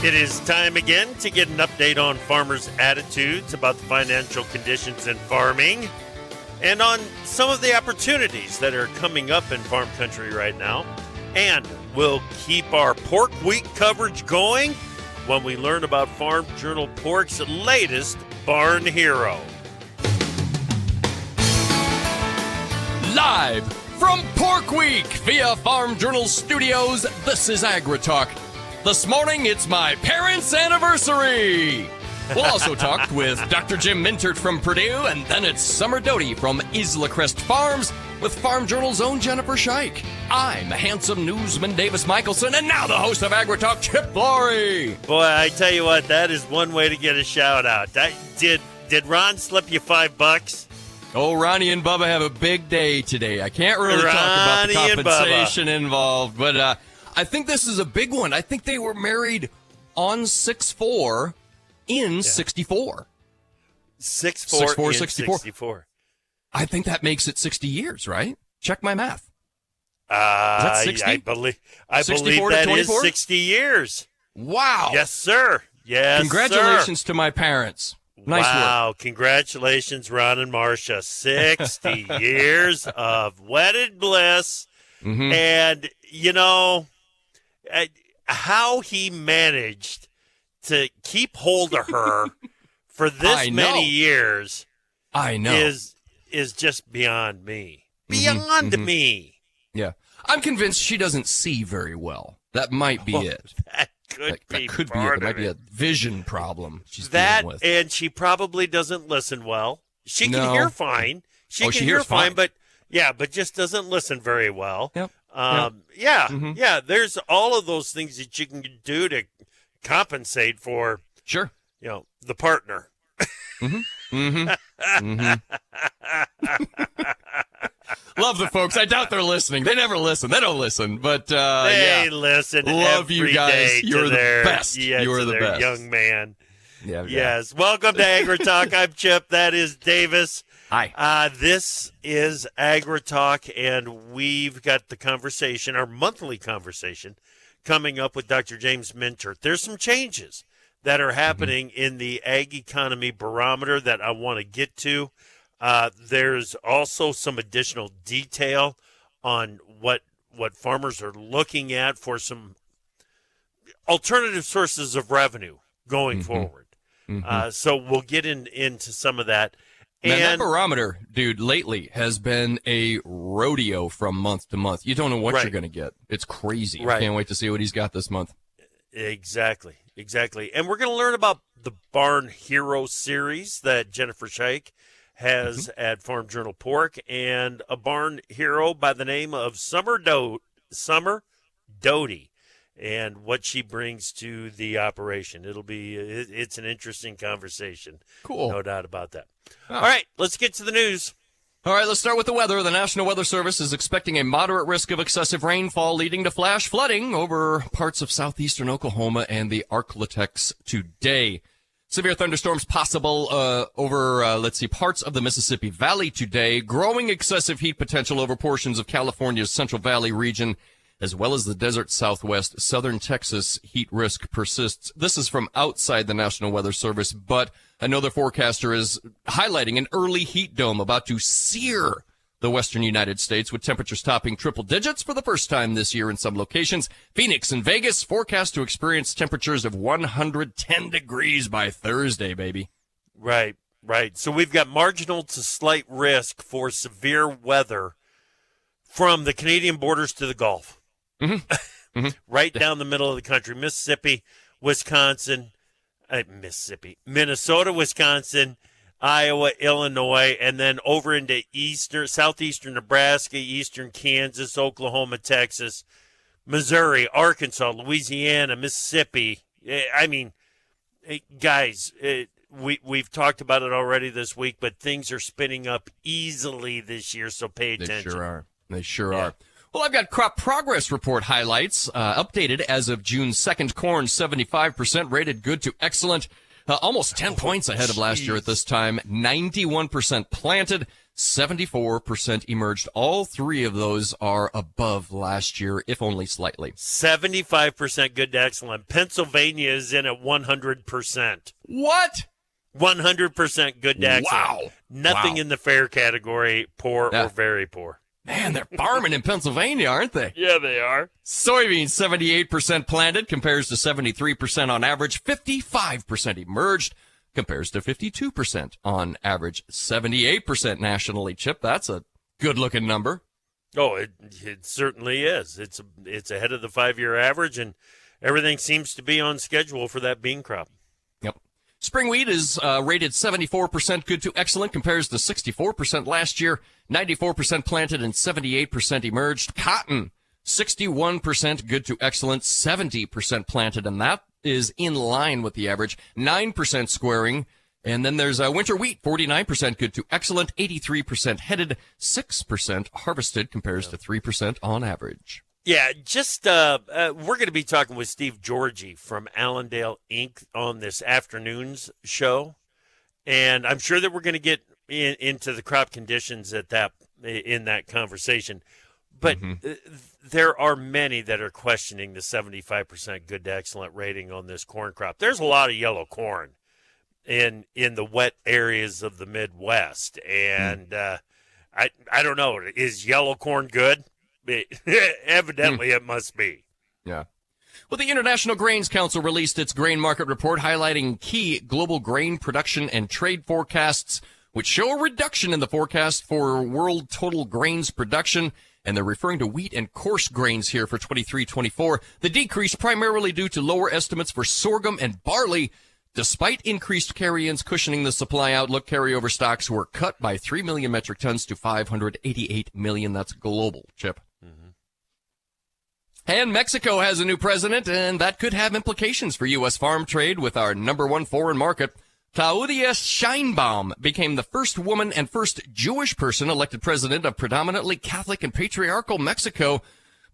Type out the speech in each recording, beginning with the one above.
It is time again to get an update on farmers' attitudes about the financial conditions in farming and on some of the opportunities that are coming up in farm country right now. And we'll keep our Pork Week coverage going when we learn about Farm Journal Pork's latest barn hero. Live from Pork Week via Farm Journal Studios, this is AgriTalk. This morning, it's my parents' anniversary. We'll also talk with Dr. Jim Mintert from Purdue, and then it's Summer Doty from Isla Crest Farms with Farm Journal's own Jennifer Scheich. I'm the handsome newsman Davis Michelson, and now the host of AgriTalk, Chip Flory. Boy, I tell you what, that is one way to get a shout out. Did Ron slip you $5? Oh, Ronnie and Bubba have a big day today. I can't really talk about the compensation involved, but I think this is a big one. I think they were married on 6/4 in 64. 6/4 in 64. I think that makes it 60 years, right? Check my math. Is that 60? I believe that is 60 years. Wow. Yes, sir. Yes, Congratulations sir. to my parents. Nice wow. work. Congratulations, Ron and Marcia. 60 years of wedded bliss. Mm-hmm. And, you know, how he managed to keep hold of her for this many years is just beyond me. Beyond me. Yeah. I'm convinced she doesn't see very well. That might be it. That could be it. It might be a vision problem she's dealing with. And she probably doesn't listen well. She can hear fine. She can hear fine, but just doesn't listen very well. Yep. There's all of those things that you can do to compensate for, sure, the partner. Love the folks. I doubt they're listening. They never listen. They don't listen, but they listen. Love every you guys. day You're the their, best. You're the best, young man. Yeah. Yes. Welcome to AgriTalk. I'm Chip. That is Davis. Hi. This is AgriTalk, and we've got the conversation, our monthly conversation, coming up with Dr. James Mintert. There's some changes that are happening in the ag economy barometer that I want to get to. There's also some additional detail on what farmers are looking at for some alternative sources of revenue going forward. So we'll get into some of that. Man, that barometer, dude, lately has been a rodeo from month to month. You don't know what you're going to get. It's crazy. I can't wait to see what he's got this month. Exactly. And we're going to learn about the Barn Hero series that Jennifer Scheich has at Farm Journal Pork, and a barn hero by the name of Summer Doty, and what she brings to the operation. It's an interesting conversation. Cool. No doubt about that. Oh. All right, let's get to the news. All right, let's start with the weather. The National Weather Service is expecting a moderate risk of excessive rainfall leading to flash flooding over parts of southeastern Oklahoma and the Arklatex today. Severe thunderstorms possible over, parts of the Mississippi Valley today. Growing excessive heat potential over portions of California's Central Valley region, as well as the desert southwest. Southern Texas heat risk persists. This is from outside the National Weather Service, but another forecaster is highlighting an early heat dome about to sear the western United States, with temperatures topping triple digits for the first time this year in some locations. Phoenix and Vegas forecast to experience temperatures of 110 degrees by Thursday, baby. Right. So we've got marginal to slight risk for severe weather from the Canadian borders to the Gulf. Right down the middle of the country. Mississippi, Wisconsin, Minnesota, Wisconsin, Iowa, Illinois, and then over into southeastern Nebraska, eastern Kansas, Oklahoma, Texas, Missouri, Arkansas, Louisiana, Mississippi. I mean, guys, we've talked about it already this week, but things are spinning up easily this year, so pay attention. They sure are. Well, I've got crop progress report highlights updated as of June 2nd. Corn 75% rated good to excellent. Almost 10 points ahead of last year at this time. 91% planted. 74% emerged. All three of those are above last year, if only slightly. 75% good to excellent. Pennsylvania is in at 100%. What? 100% good to excellent. Wow. Nothing in the fair category, poor or very poor. Man, they're farming in Pennsylvania, aren't they? Yeah, they are. Soybeans, 78% planted, compares to 73% on average. 55% emerged, compares to 52% on average. 78% nationally, Chip. That's a good-looking number. Oh, it certainly is. It's ahead of the 5-year average, and everything seems to be on schedule for that bean crop. Yep. Spring wheat is rated 74% good to excellent, compares to 64% last year. 94% planted and 78% emerged. Cotton, 61% good to excellent, 70% planted, and that is in line with the average. 9% squaring. And then there's winter wheat, 49% good to excellent, 83% headed, 6% harvested, compares to 3% on average. Yeah, just we're going to be talking with Steve Georgie from Allendale Inc. on this afternoon's show, and I'm sure that we're going to get into the crop conditions in that conversation. But there are many that are questioning the 75% good to excellent rating on this corn crop. There's a lot of yellow corn in the wet areas of the Midwest, and I don't know. Is yellow corn good? Evidently, it must be. Yeah. Well, the International Grains Council released its grain market report highlighting key global grain production and trade forecasts, which show a reduction in the forecast for world total grains production. And they're referring to wheat and coarse grains here for 23-24. The decrease primarily due to lower estimates for sorghum and barley. Despite increased carry-ins cushioning the supply outlook, carryover stocks were cut by 3 million metric tons to 588 million. That's global, Chip. And Mexico has a new president, and that could have implications for U.S. farm trade with our number one foreign market. Claudia Sheinbaum became the first woman and first Jewish person elected president of predominantly Catholic and patriarchal Mexico.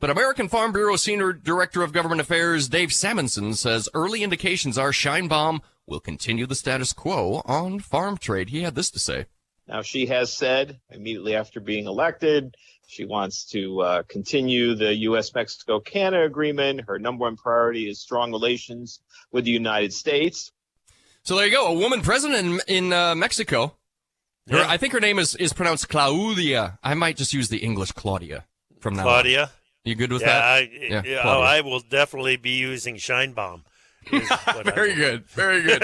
But American Farm Bureau Senior Director of Government Affairs Dave Samuelson says early indications are Sheinbaum will continue the status quo on farm trade. He had this to say. Now, she has said immediately after being elected, she wants to continue the U.S.-Mexico-Canada agreement. Her number one priority is strong relations with the United States. So there you go, a woman president in Mexico. I think her name is pronounced Claudia. I might just use the English Claudia from now on. Claudia? You good with that? I will definitely be using Sheinbaum. Very good. Very good.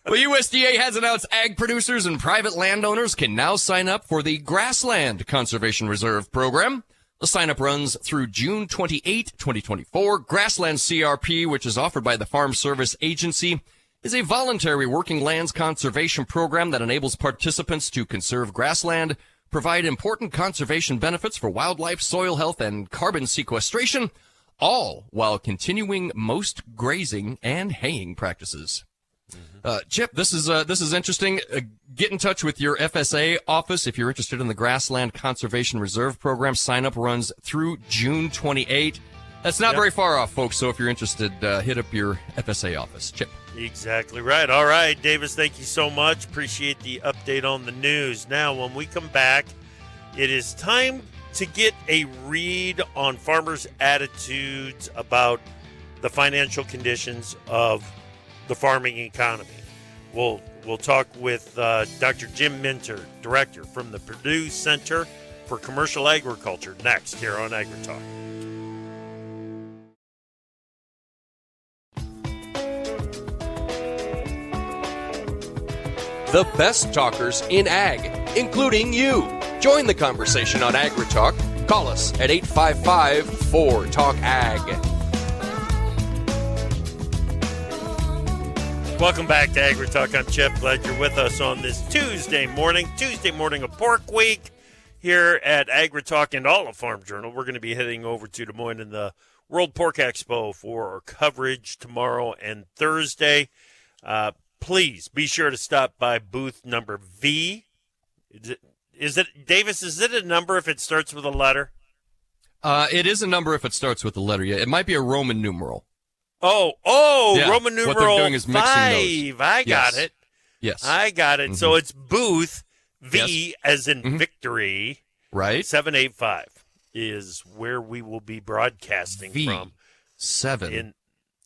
Well, USDA has announced ag producers and private landowners can now sign up for the Grassland Conservation Reserve program. The sign-up runs through June 28, 2024. Grassland CRP, which is offered by the Farm Service Agency, is a voluntary working lands conservation program that enables participants to conserve grassland, provide important conservation benefits for wildlife, soil health, and carbon sequestration, all while continuing most grazing and haying practices. Chip, this is interesting. Get in touch with your FSA office if you're interested in the Grassland Conservation Reserve Program. Sign-up runs through June 28. That's not very far off, folks, so if you're interested, hit up your FSA office. Chip. Exactly right. All right, Davis, thank you so much. Appreciate the update on the news. Now, when we come back, it is time to get a read on farmers' attitudes about the financial conditions of the farming economy. We'll talk with Dr. Jim Minter, director from the Purdue Center for Commercial Agriculture, next here on AgriTalk. The best talkers in ag, including you. Join the conversation on AgriTalk. Call us at 855-4TALK-AG. Welcome back to AgriTalk. I'm Chip. Glad you're with us on this Tuesday morning of Pork Week here at AgriTalk and all of Farm Journal. We're going to be heading over to Des Moines in the World Pork Expo for our coverage tomorrow and Thursday. Please be sure to stop by booth number V. Is it Davis? Is it a number if it starts with a letter? It is a number if it starts with a letter. Yeah, it might be a Roman numeral. Yeah, Roman numeral what they're doing is mixing 5. those. I got it. Yes. I got it. So it's booth V as in victory. Right. 785 is where we will be broadcasting V, from. 7,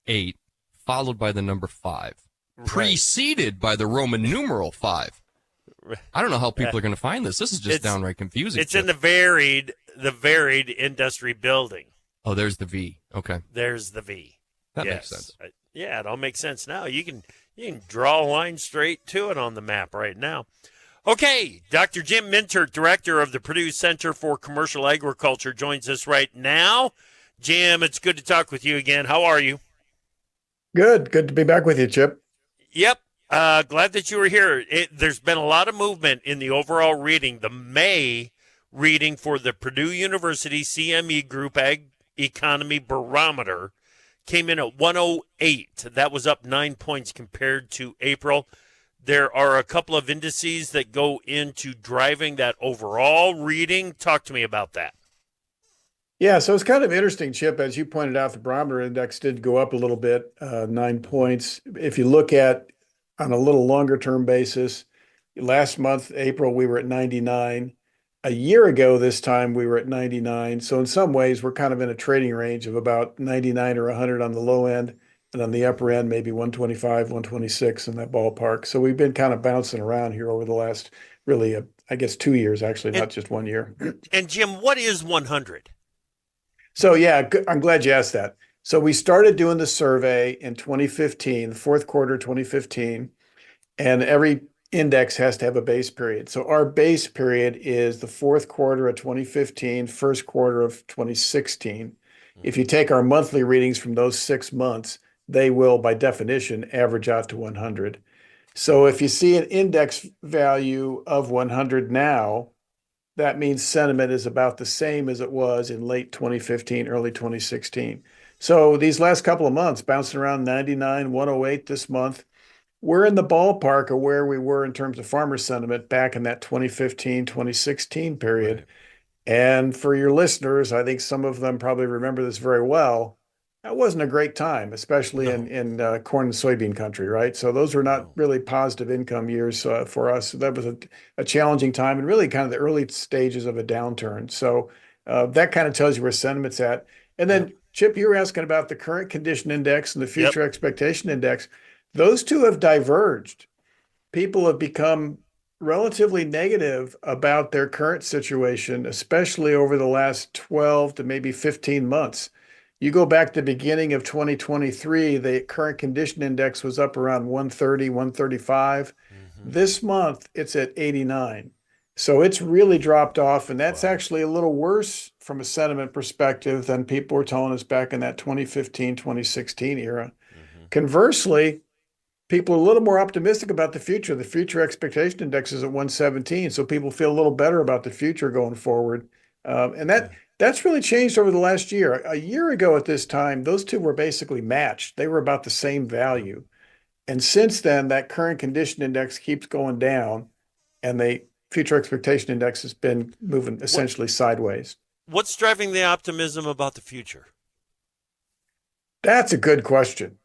8, followed by the number 5, Right. preceded by the Roman numeral 5. I don't know how people are going to find this. This is just downright confusing. It's in the varied industry building. Oh, there's the V. Okay. There's the V. That makes sense. Yeah, it all makes sense now. You can draw a line straight to it on the map right now. Okay, Dr. Jim Minter, director of the Purdue Center for Commercial Agriculture, joins us right now. Jim, it's good to talk with you again. How are you? Good to be back with you, Chip. Yep. Glad that you were here. There's been a lot of movement in the overall reading. The May reading for the Purdue University CME Group Ag Economy Barometer came in at 108. That was up 9 points compared to April. There are a couple of indices that go into driving that overall reading. Talk to me about that. Yeah, so it's kind of interesting, Chip. As you pointed out, the barometer index did go up a little bit, 9 points. If you look at on a little longer term basis, last month, April, we were at 99. A year ago, this time, we were at 99. So in some ways, we're kind of in a trading range of about 99 or 100 on the low end, and on the upper end, maybe 125, 126 in that ballpark. So we've been kind of bouncing around here over the last, really, I guess, 2 years, actually, not just 1 year. And Jim, what is 100? So yeah, I'm glad you asked that. So we started doing the survey in 2015, the fourth quarter 2015, and every index has to have a base period. So our base period is the fourth quarter of 2015, first quarter of 2016. If you take our monthly readings from those 6 months, they will, by definition, average out to 100. So if you see an index value of 100 now, that means sentiment is about the same as it was in late 2015, early 2016. So these last couple of months, bouncing around 99, 108 this month, we're in the ballpark of where we were in terms of farmer sentiment back in that 2015, 2016 period. Right. And for your listeners, I think some of them probably remember this very well. That wasn't a great time, especially in corn and soybean country, right? So those were not really positive income years for us. So that was a challenging time and really kind of the early stages of a downturn. So that kind of tells you where sentiment's at. And then, Chip, you were asking about the current condition index and the future expectation index. Those two have diverged. People have become relatively negative about their current situation, especially over the last 12 to maybe 15 months. You go back to the beginning of 2023, the current condition index was up around 130, 135. This month, it's at 89. So it's really dropped off, and that's actually a little worse from a sentiment perspective than people were telling us back in that 2015, 2016 era. Conversely, people are a little more optimistic about the future. The future expectation index is at 117, so people feel a little better about the future going forward. And that's really changed over the last year. A year ago at this time, those two were basically matched. They were about the same value. And since then, that current condition index keeps going down, and the future expectation index has been moving essentially sideways. What's driving the optimism about the future? That's a good question.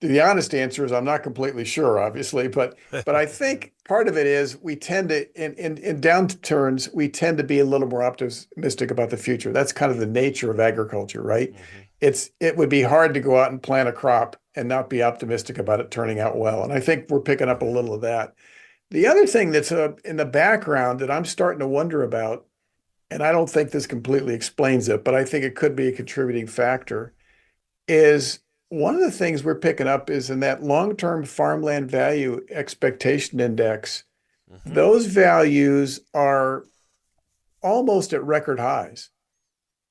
The honest answer is I'm not completely sure, obviously, but I think part of it is we tend to, in downturns, we tend to be a little more optimistic about the future. That's kind of the nature of agriculture, right? It would be hard to go out and plant a crop and not be optimistic about it turning out well. And I think we're picking up a little of that. The other thing that's in the background that I'm starting to wonder about, and I don't think this completely explains it, but I think it could be a contributing factor, is one of the things we're picking up is in that long-term farmland value expectation index, those values are almost at record highs.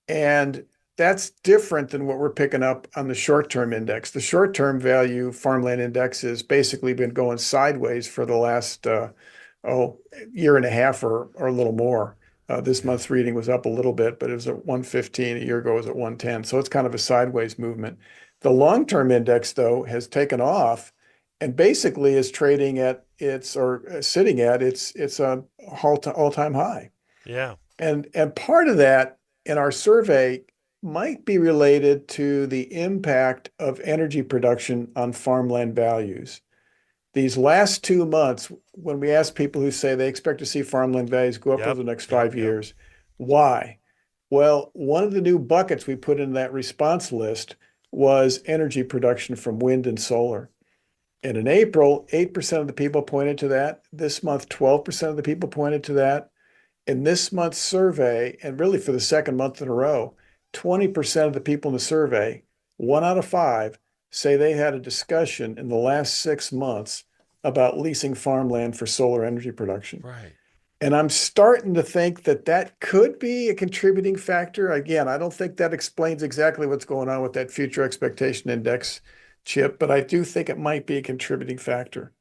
And that's different than what we're picking up on the short-term index. The short-term value farmland index has basically been going sideways for the last year and a half or a little more. This month's reading was up a little bit, but it was at 115. A year ago it was at 110. So it's kind of a sideways movement. The long-term index, though, has taken off and basically is trading at sitting at its all-time high. Yeah. And part of that in our survey might be related to the impact of energy production on farmland values. These last 2 months, when we ask people who say they expect to see farmland values go up Yep, over the next yep, 5 years, why? Well, one of the new buckets we put in that response list was energy production from wind and solar. And in April, 8% of the people pointed to that. This month, 12% of the people pointed to that. In this month's survey, and really for the second month in a row, 20% of the people in the survey, 1 out of 5, say they had a discussion in the last 6 months about leasing farmland for solar energy production. Right. And I'm starting to think that that could be a contributing factor. Again, I don't think that explains exactly what's going on with that future expectation index, Chip, but I do think it might be a contributing factor.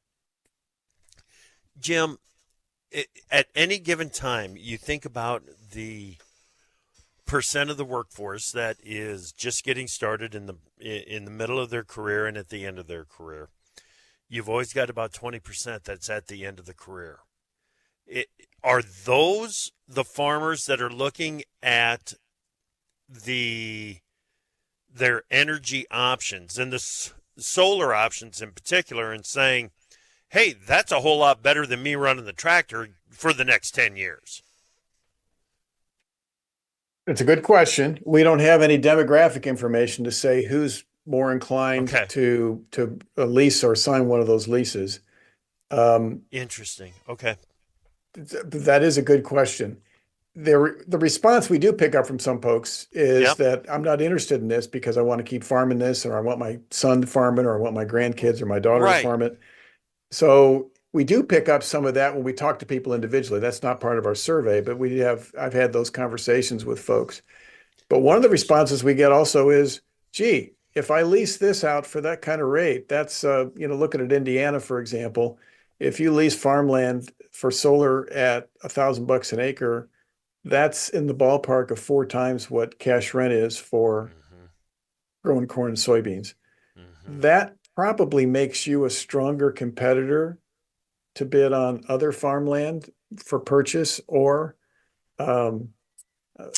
Jim, at any given time, you think about the percent of the workforce that is just getting started in the middle of their career and at the end of their career. You've always got about 20% that's at the end of the career. Are those the farmers that are looking at their energy options and the solar options in particular and saying, hey, that's a whole lot better than me running the tractor for the next 10 years? It's a good question. We don't have any demographic information to say who's more inclined to lease or sign one of those leases. Interesting. Okay. That is a good question. The response we do pick up from some folks is that I'm not interested in this because I want to keep farming this, or I want my son to farm it, or I want my grandkids or my daughter to farm it. So we do pick up some of that when we talk to people individually. That's not part of our survey, but I've had those conversations with folks. But one of the responses we get also is, gee, if I lease this out for that kind of rate, that's, looking at Indiana, for example, if you lease farmland for solar at $1,000 an acre, that's in the ballpark of 4 times what cash rent is for growing corn and soybeans. That probably makes you a stronger competitor to bid on other farmland for purchase or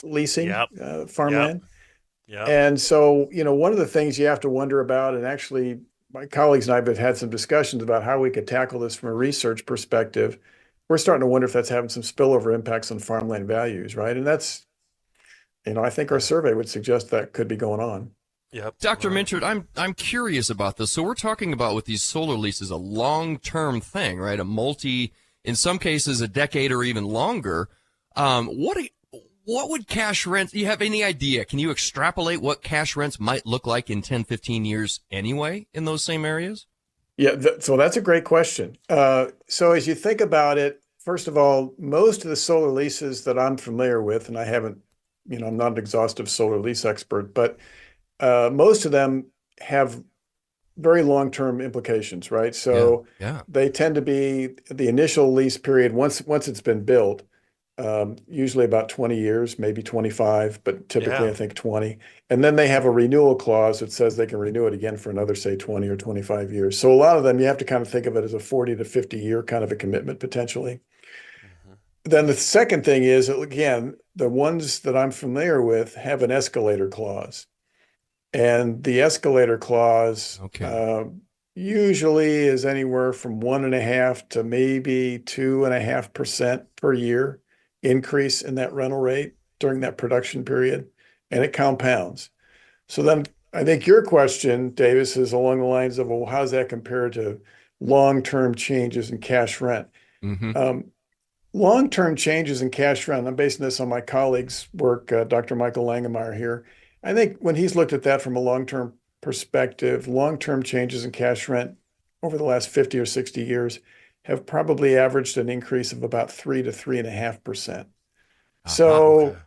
leasing farmland. And so, one of the things you have to wonder about, and actually my colleagues and I have had some discussions about how we could tackle this from a research perspective. We're starting to wonder if that's having some spillover impacts on farmland values, right? And that's, I think our survey would suggest that could be going on. Yep. Dr. Minchard, I'm curious about this. So we're talking about with these solar leases a long-term thing, right? In some cases, a decade or even longer. What would cash rents, do you have any idea? Can you extrapolate what cash rents might look like in 10, 15 years anyway in those same areas? Yeah, so that's a great question. So as you think about it, first of all, most of the solar leases that I'm familiar with, and I haven't, I'm not an exhaustive solar lease expert, but most of them have very long-term implications, right? So they tend to be the initial lease period once it's been built, usually about 20 years, maybe 25, but typically I think 20. And then they have a renewal clause that says they can renew it again for another, say, 20 or 25 years. So a lot of them, you have to kind of think of it as a 40 to 50 year kind of a commitment potentially. Then the second thing is, again, the ones that I'm familiar with have an escalator clause. And the escalator clause usually is anywhere from 1.5% to maybe 2.5% per year increase in that rental rate during that production period, and it compounds. So then I think your question, Davis, is along the lines of, well, how does that compare to long-term changes in cash rent? Long-term changes in cash rent, I'm basing this on my colleague's work, Dr. Michael Langemeyer here. I think when he's looked at that from a long-term perspective, long-term changes in cash rent over the last 50 or 60 years have probably averaged an increase of about 3 to 3.5%. So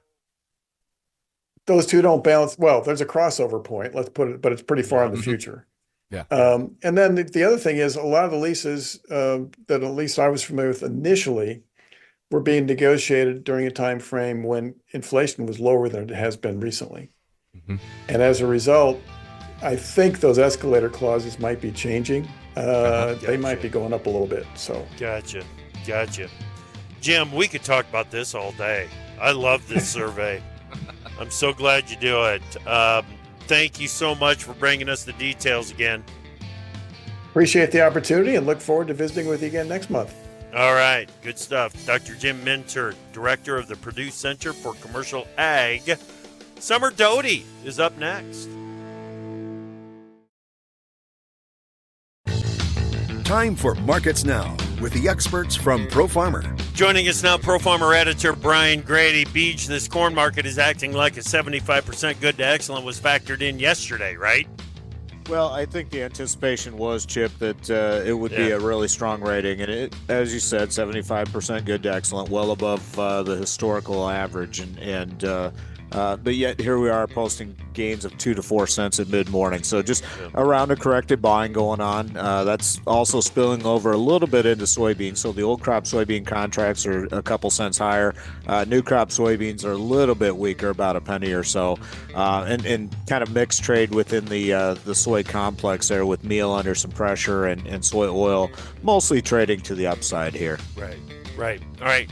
those two don't balance. Well, there's a crossover point, let's put it, but it's pretty far in the future. And then the other thing is a lot of the leases that at least I was familiar with initially were being negotiated during a time frame when inflation was lower than it has been recently. And as a result, I think those escalator clauses might be changing. They might be going up a little bit. So Gotcha. Jim, we could talk about this all day. I love this survey. I'm so glad you do it. Thank you so much for bringing us the details again. Appreciate the opportunity and look forward to visiting with you again next month. All right, good stuff. Dr. Jim Minter, Director of the Purdue Center for Commercial Ag. Summer Doty is up next. Time for Markets Now with the experts from ProFarmer. Joining us now, ProFarmer editor Brian Grady. Beach, this corn market is acting like a 75% good to excellent was factored in yesterday, right? Well, I think the anticipation was, Chip, that it would be a really strong rating. And it, as you said, 75% good to excellent, well above the historical average. But yet here we are posting gains of 2 to 4 cents at mid-morning. So just around a corrected buying going on. That's also spilling over a little bit into soybeans. So the old crop soybean contracts are a couple cents higher. New crop soybeans are a little bit weaker, about a penny or so. And kind of mixed trade within the soy complex there, with meal under some pressure and soy oil mostly trading to the upside here. Right. All right.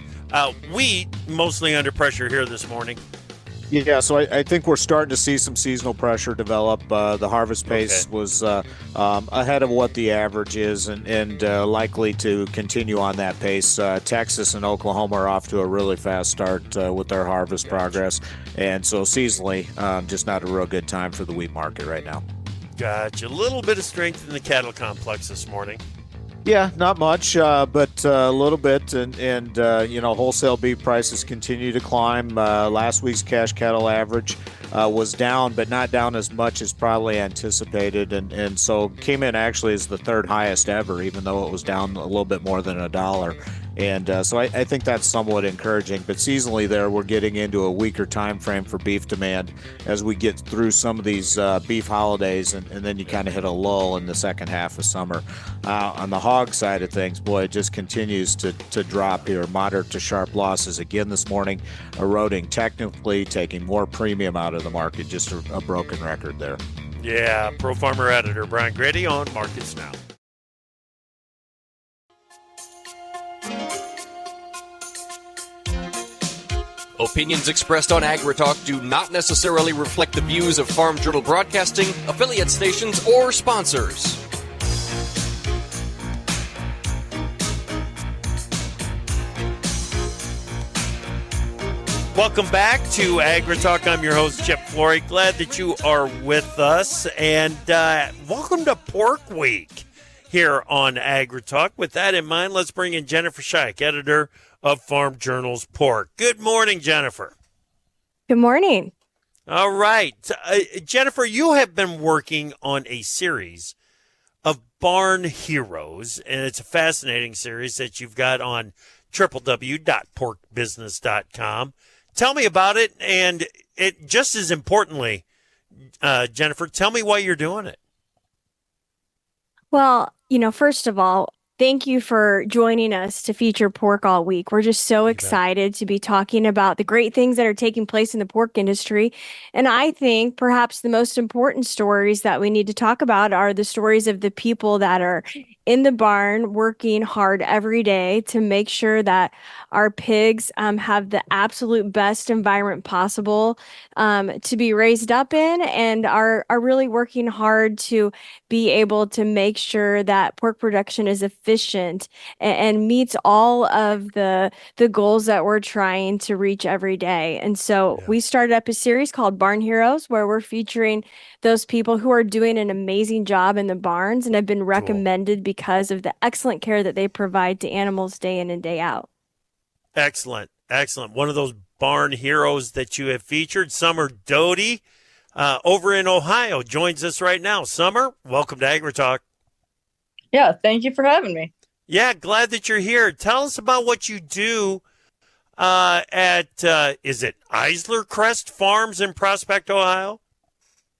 Wheat mostly under pressure here this morning. Yeah, so I think we're starting to see some seasonal pressure develop. The harvest pace was ahead of what the average is and likely to continue on that pace. Texas and Oklahoma are off to a really fast start with their harvest progress. And so seasonally, just not a real good time for the wheat market right now. Gotcha. A little bit of strength in the cattle complex this morning. Yeah, not much, but a little bit. And wholesale beef prices continue to climb. Last week's cash cattle average was down, but not down as much as probably anticipated. And so came in actually as the third highest ever, even though it was down a little bit more than $1. And so I think that's somewhat encouraging. But seasonally there, we're getting into a weaker time frame for beef demand as we get through some of these beef holidays, and then you kind of hit a lull in the second half of summer. On the hog side of things, boy, it just continues to drop here. Moderate to sharp losses again this morning, eroding technically, taking more premium out of the market. Just a broken record there. Yeah, ProFarmer editor Brian Grady on Markets Now. Opinions expressed on AgriTalk do not necessarily reflect the views of Farm Journal Broadcasting, affiliate stations, or sponsors. Welcome back to AgriTalk. I'm your host, Chip Flory. Glad that you are with us. And welcome to Pork Week here on AgriTalk. With that in mind, let's bring in Jennifer Scheich, editor of Farm Journal's Pork. Good morning, Jennifer. Good morning. All right. Jennifer, you have been working on a series of barn heroes, and it's a fascinating series that you've got on www.porkbusiness.com. Tell me about it, and it just as importantly, Jennifer, tell me why you're doing it. Well, first of all, thank you for joining us to feature pork all week. We're just so excited to be talking about the great things that are taking place in the pork industry. And I think perhaps the most important stories that we need to talk about are the stories of the people that are in the barn working hard every day to make sure that our pigs have the absolute best environment possible to be raised up in, and are really working hard to be able to make sure that pork production is efficient and meets all of the goals that we're trying to reach every day. And so we started up a series called Barn Heroes, where we're featuring those people who are doing an amazing job in the barns and have been recommended because of the excellent care that they provide to animals day in and day out. Excellent. One of those barn heroes that you have featured, Summer Doty, over in Ohio, joins us right now. Summer, welcome to AgriTalk. Yeah, thank you for having me. Yeah, glad that you're here. Tell us about what you do at, is it Isler Crest Farms in Prospect, Ohio?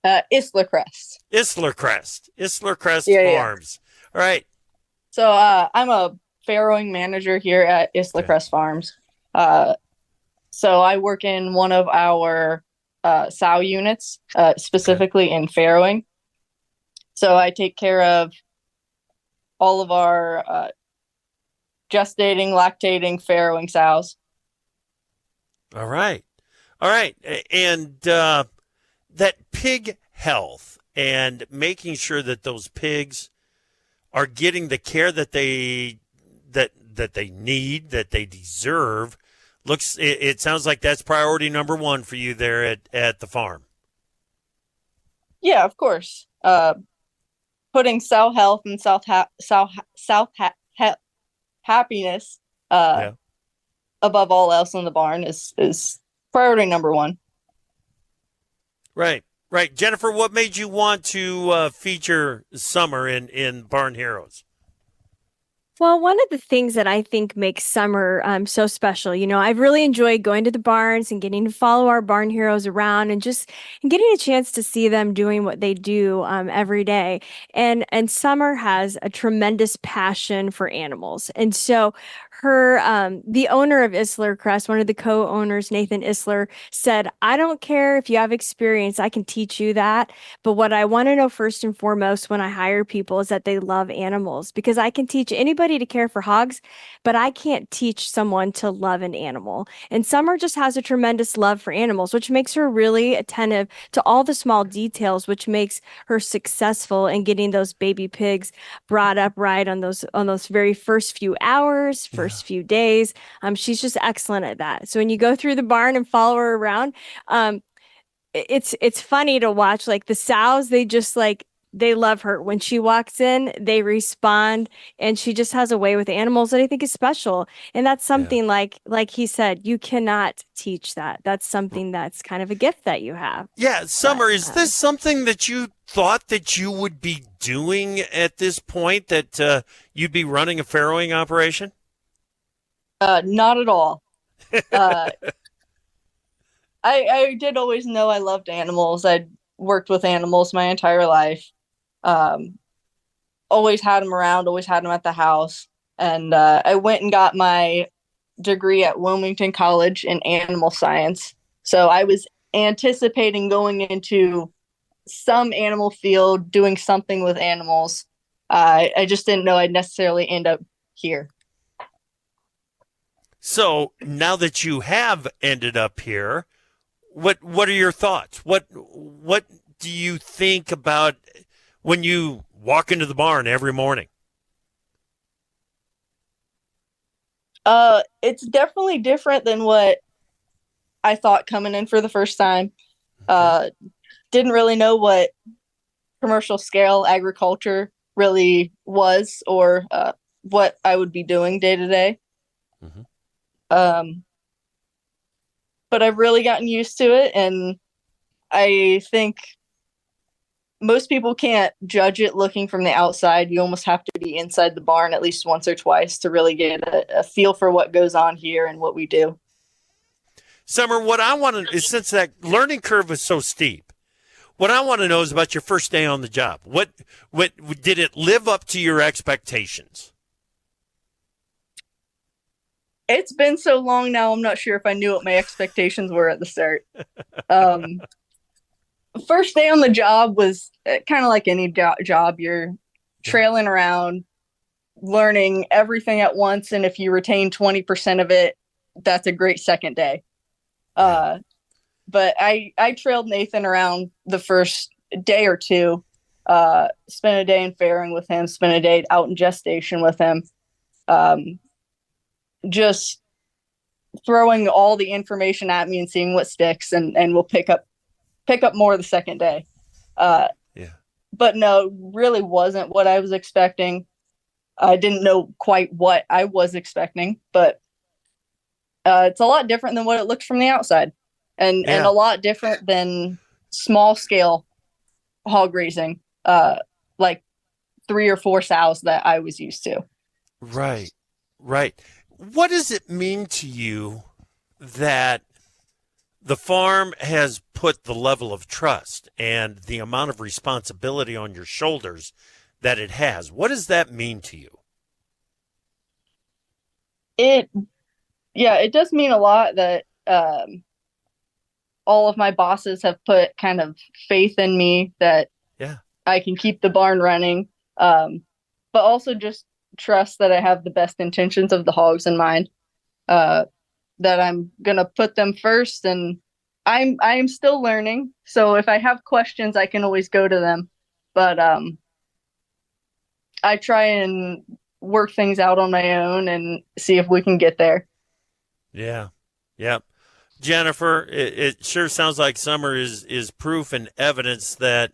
Isler Crest. Isler Crest Farms. Yeah. All right. So I'm a farrowing manager here at Isler Crest Farms. So I work in one of our sow units, specifically in farrowing. So I take care of all of our gestating, lactating, farrowing sows. All right. And that pig health and making sure that those pigs are getting the care that they need, that they deserve. It sounds like that's priority number one for you there at the farm. Yeah, of course. Putting sow health and happiness above all else in the barn is priority number one. Right. Jennifer, what made you want to feature Summer in Barn Heroes? Well, one of the things that I think makes summer so special, I've really enjoyed going to the barns and getting to follow our barn heroes around and getting a chance to see them doing what they do every day. And Summer has a tremendous passion for animals. And so the owner of Isler Crest, one of the co-owners, Nathan Isler, said, I don't care if you have experience, I can teach you that. But what I want to know first and foremost when I hire people is that they love animals, because I can teach anybody to care for hogs, but I can't teach someone to love an animal. And Summer just has a tremendous love for animals, which makes her really attentive to all the small details, which makes her successful in getting those baby pigs brought up right on those very first few hours, first few days. She's just excellent at that. So when you go through the barn and follow her around, it's funny to watch. Like the sows, they love her. When she walks in, they respond, and she just has a way with animals that I think is special. And that's something like he said, you cannot teach that. That's something that's kind of a gift that you have. Yeah, Summer, is this something that you thought that you would be doing at this point, that you'd be running a farrowing operation? Not at all. I did always know I loved animals. I'd worked with animals my entire life. Always had them around, always had them at the house. And I went and got my degree at Wilmington College in animal science. So I was anticipating going into some animal field, doing something with animals. I just didn't know I'd necessarily end up here. So now that you have ended up here, what are your thoughts? What do you think about when you walk into the barn every morning? It's definitely different than what I thought coming in for the first time. Didn't really know what commercial scale agriculture really was, or what I would be doing day to day. But I've really gotten used to it, and I think most people can't judge it looking from the outside. You almost have to be inside the barn at least once or twice to really get a feel for what goes on here and what we do. Summer, what I want to is, since that learning curve is so steep, what I want to know is about your first day on the job. What did it live up to your expectations? It's been so long now, I'm not sure if I knew what my expectations were at the start. First day on the job was kind of like any job. You're trailing around, learning everything at once. And if you retain 20% of it, that's a great second day. But I trailed Nathan around the first day or two, spent a day in farrowing with him, spent a day out in gestation with him. Just throwing all the information at me and seeing what sticks, and we'll pick up more the second day. But no, really wasn't what I was expecting. I didn't know quite what I was expecting, but it's a lot different than what it looks from the outside, and a lot different than small scale hog raising, like 3 or 4 sows that I was used to. Right. What does it mean to you that the farm has put the level of trust and the amount of responsibility on your shoulders that it has? What does that mean to you? It does mean a lot that all of my bosses have put kind of faith in me that I can keep the barn running, but also just trust that I have the best intentions of the hogs in mind, that I'm going to put them first. And I'm still learning. So if I have questions, I can always go to them. But I try and work things out on my own and see if we can get there. Yeah. Yep. Jennifer, it sure sounds like Summer is proof and evidence that,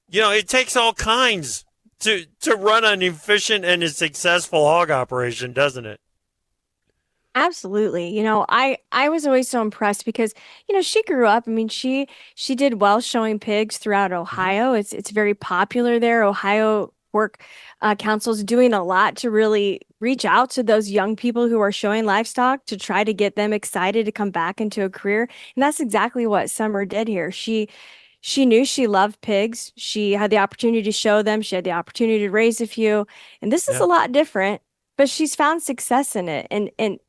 it takes all kinds to run an efficient and a successful hog operation, doesn't it? Absolutely. I was always so impressed because, she grew up. I mean, she did well showing pigs throughout Ohio. It's very popular there. Ohio Pork Council's doing a lot to really reach out to those young people who are showing livestock to try to get them excited to come back into a career. And that's exactly what Summer did here. She knew she loved pigs. She had the opportunity to show them. She had the opportunity to raise a few. And this is a lot different, but she's found success in it. And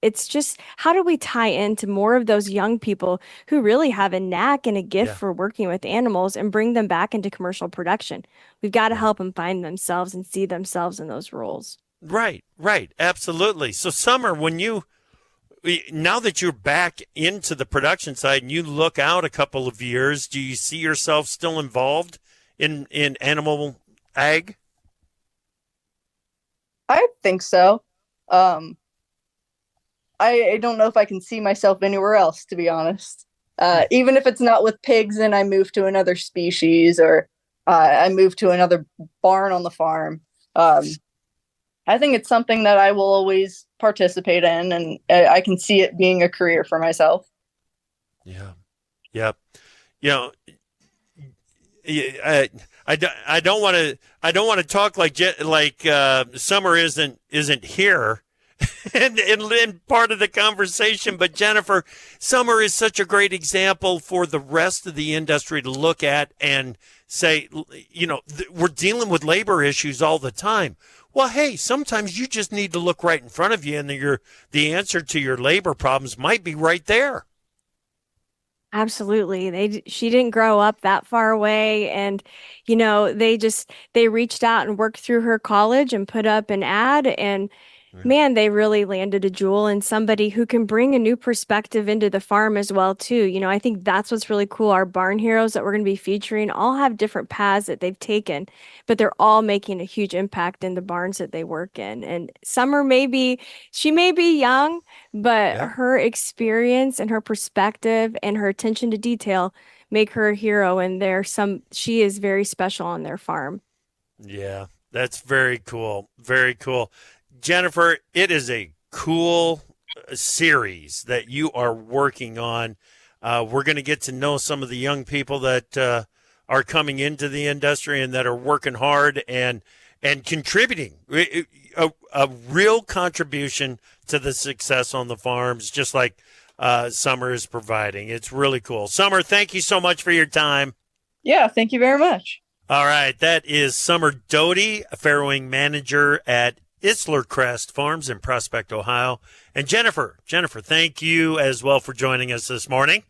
it's just, how do we tie into more of those young people who really have a knack and a gift for working with animals and bring them back into commercial production? We've got to help them find themselves and see themselves in those roles. Right. Absolutely. So Summer, now that you're back into the production side and you look out a couple of years, do you see yourself still involved in animal ag? I think so. I don't know if I can see myself anywhere else, to be honest. Even if it's not with pigs and I move to another species or I move to another barn on the farm. I think it's something that I will always participate in, and I can see it being a career for myself. Yeah. Yep. I don't want to talk like Summer isn't here. and part of the conversation, but Jennifer, Summer is such a great example for the rest of the industry to look at and say, we're dealing with labor issues all the time. Well, hey, sometimes you just need to look right in front of you, and the answer to your labor problems might be right there. Absolutely. She didn't grow up that far away, and they reached out and worked through her college and put up an ad, and man, they really landed a jewel and somebody who can bring a new perspective into the farm as well, too. I think that's what's really cool. Our barn heroes that we're going to be featuring all have different paths that they've taken, but they're all making a huge impact in the barns that they work in. And Summer she may be young, but her experience and her perspective and her attention to detail make her a hero. And she is very special on their farm. Yeah, that's very cool. Very cool. Jennifer, it is a cool series that you are working on. We're going to get to know some of the young people that are coming into the industry and that are working hard and contributing a real contribution to the success on the farms, just like Summer is providing. It's really cool. Summer, thank you so much for your time. Yeah, thank you very much. All right, that is Summer Doty, a farrowing manager at Isler Crest Farms in Prospect, Ohio. And Jennifer, thank you as well for joining us this morning.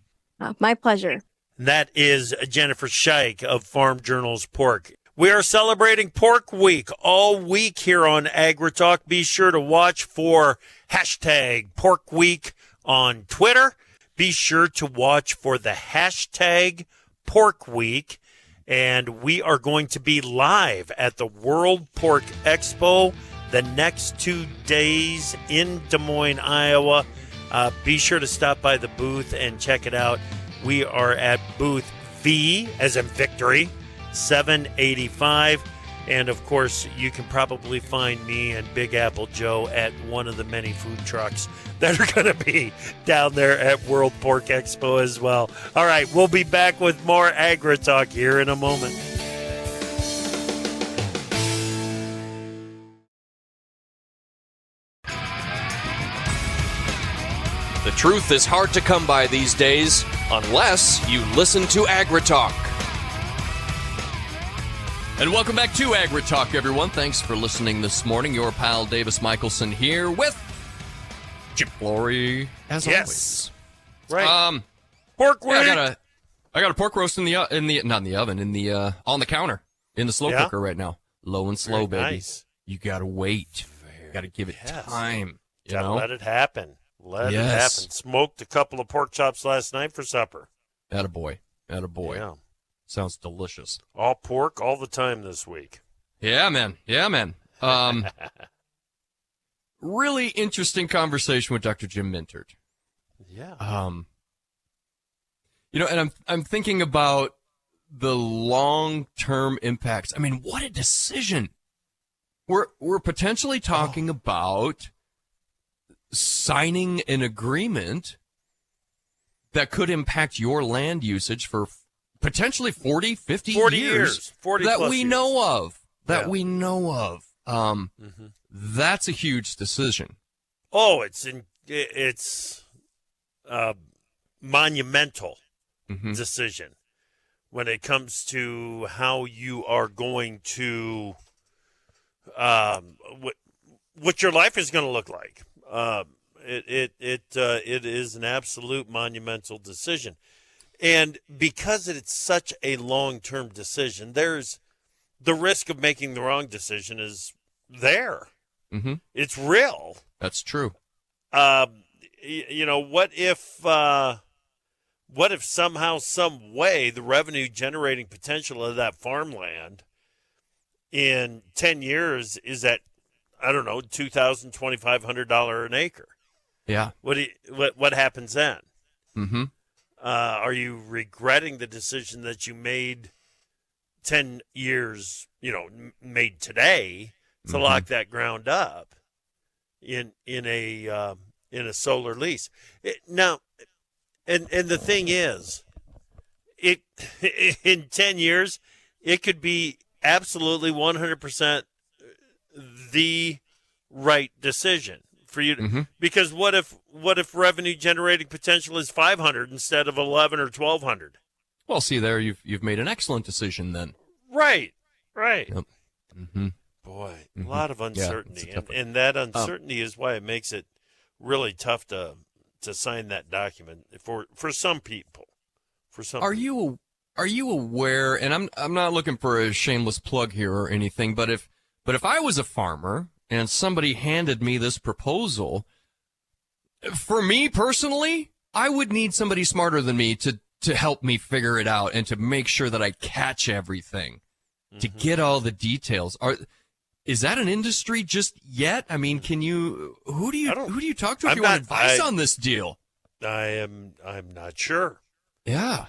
My pleasure. That is Jennifer Scheich of Farm Journal's Pork. We are celebrating Pork Week all week here on AgriTalk. Be sure to watch for hashtag Pork Week on Twitter. Be sure to watch for the hashtag Pork Week. And we are going to be live at the World Pork Expo the next 2 days in Des Moines, Iowa. Be sure to stop by the booth and check it out. We are at booth V, as in Victory, 785. And, of course, you can probably find me and Big Apple Joe at one of the many food trucks that are going to be down there at World Pork Expo as well. All right, we'll be back with more AgriTalk here in a moment. The truth is hard to come by these days, unless you listen to AgriTalk. And welcome back to AgriTalk, everyone. Thanks for listening this morning. Your pal Davis Michelson here with Chip Flory, as always. Right. Pork week. I got a pork roast on the counter in the slow cooker right now. Low and slow, baby. Nice. You gotta wait. Gotta give it time. Gotta let it happen. Let it happen. Smoked a couple of pork chops last night for supper. Attaboy. Yeah. Sounds delicious. All pork all the time this week. Yeah, man. Yeah, man. Really interesting conversation with Dr. Jim Mintert. Yeah. And I'm thinking about the long-term impacts. I mean, what a decision. We're potentially talking about signing an agreement that could impact your land usage for potentially 40, 50 years. 40 that plus we years. know of. Yeah. That's a huge decision. Oh, it's monumental decision when it comes to how you are going to what your life is going to look like. It is an absolute monumental decision, and because it's such a long-term decision, there's the risk of making the wrong decision is there. Mm-hmm. It's real. That's true. What if somehow, some way, the revenue generating potential of that farmland in 10 years is at, I don't know, $2,000, $2,500 an acre? Yeah. What happens then? Mm-hmm. Are you regretting the decision that you made 10 years, made today to lock that ground up in a solar lease? And the thing is, in 10 years, it could be absolutely 100% the right decision for you to, because what if revenue generating potential is 500 instead of 11 or 1200? Well, see there, you've made an excellent decision then. Right. Yep. Boy, a lot of uncertainty, Yeah, and that uncertainty is why it makes it really tough to sign that document for some people. Are you aware? And I'm not looking for a shameless plug here or anything, but if I was a farmer and somebody handed me this proposal, for me personally, I would need somebody smarter than me to help me figure it out and to make sure that I catch everything, to get all the details. Is that an industry just yet? I mean, who do you talk to if you want advice on this deal? I'm not sure. Yeah.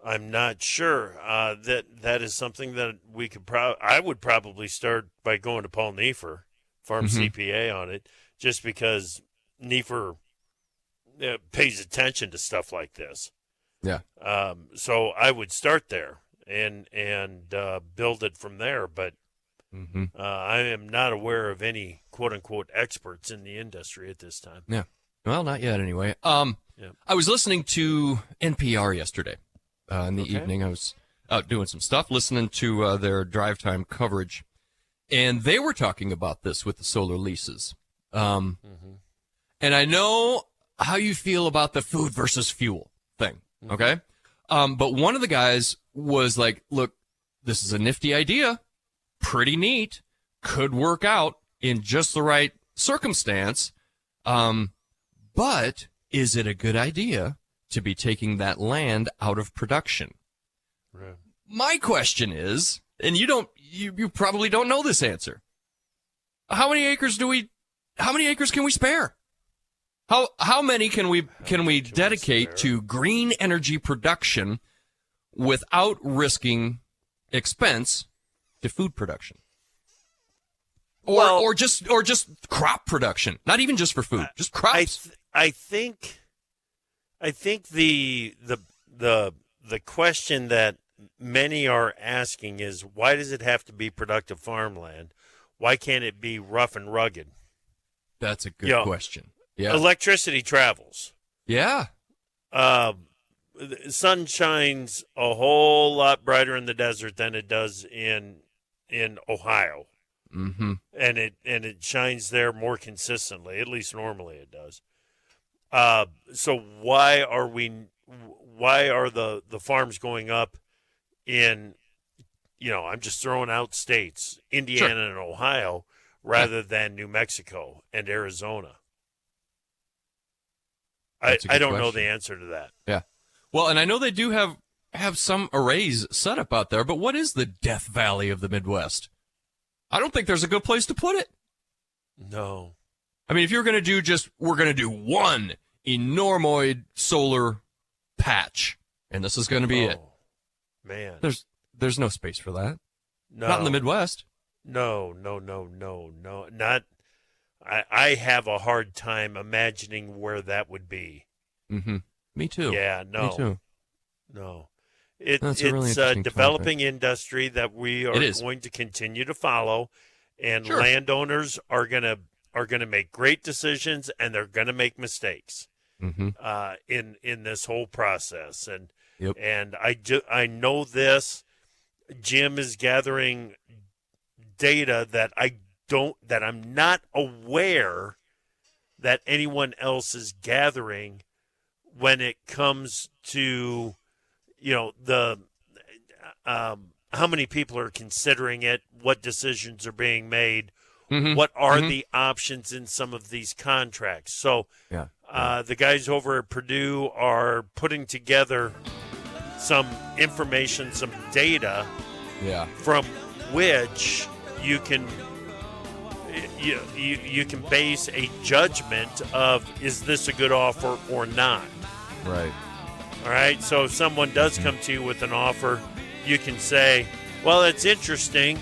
I'm not sure. That is something that we could I would probably start by going to Paul Neefer, Farm CPA, on it, just because Neefer pays attention to stuff like this. Yeah. So I would start there and build it from there. But I am not aware of any quote unquote experts in the industry at this time. Yeah. Well, not yet anyway. I was listening to NPR yesterday in the evening. I was out doing some stuff, listening to their drive time coverage, and they were talking about this with the solar leases. And I know how you feel about the food versus fuel thing. Okay. But one of the guys was like, look, this is a nifty idea. Pretty neat. Could work out in just the right circumstance. But is it a good idea to be taking that land out of production? Right. My question is, and you probably don't know this answer. How many acres can we spare? How many can we dedicate to green energy production without risking expense to food production? Or just crop production, not even just for food, just crops. I think the question that many are asking is, why does it have to be productive farmland? Why can't it be rough and rugged? That's a good question. Yeah. Electricity travels. Yeah. The sun shines a whole lot brighter in the desert than it does in Ohio. Mm-hmm. And it shines there more consistently, at least normally it does. So why are the farms going up in, I'm just throwing out states, Indiana and Ohio, rather than New Mexico and Arizona? I don't know the answer to that. Yeah. Well, and I know they do have some arrays set up out there, but what is the Death Valley of the Midwest? I don't think there's a good place to put it. No. I mean, if you're going to do we're going to do one enormoid solar patch, and this is going to be it. Man. There's no space for that. No. Not in the Midwest. No. Not. I have a hard time imagining where that would be. Mm-hmm. Me too. Yeah, no. Me too. No. That's a really It's interesting a developing industry that we are going to continue to follow, and landowners are gonna make great decisions, and they're gonna make mistakes in this whole process. And I know this. Jim is gathering data that I'm not aware that anyone else is gathering when it comes to, the how many people are considering it, what decisions are being made, what are the options in some of these contracts. So the guys over at Purdue are putting together some information, some data from which you can base a judgment of, is this a good offer or not? Right. All right. So if someone does come to you with an offer, you can say, well, it's interesting,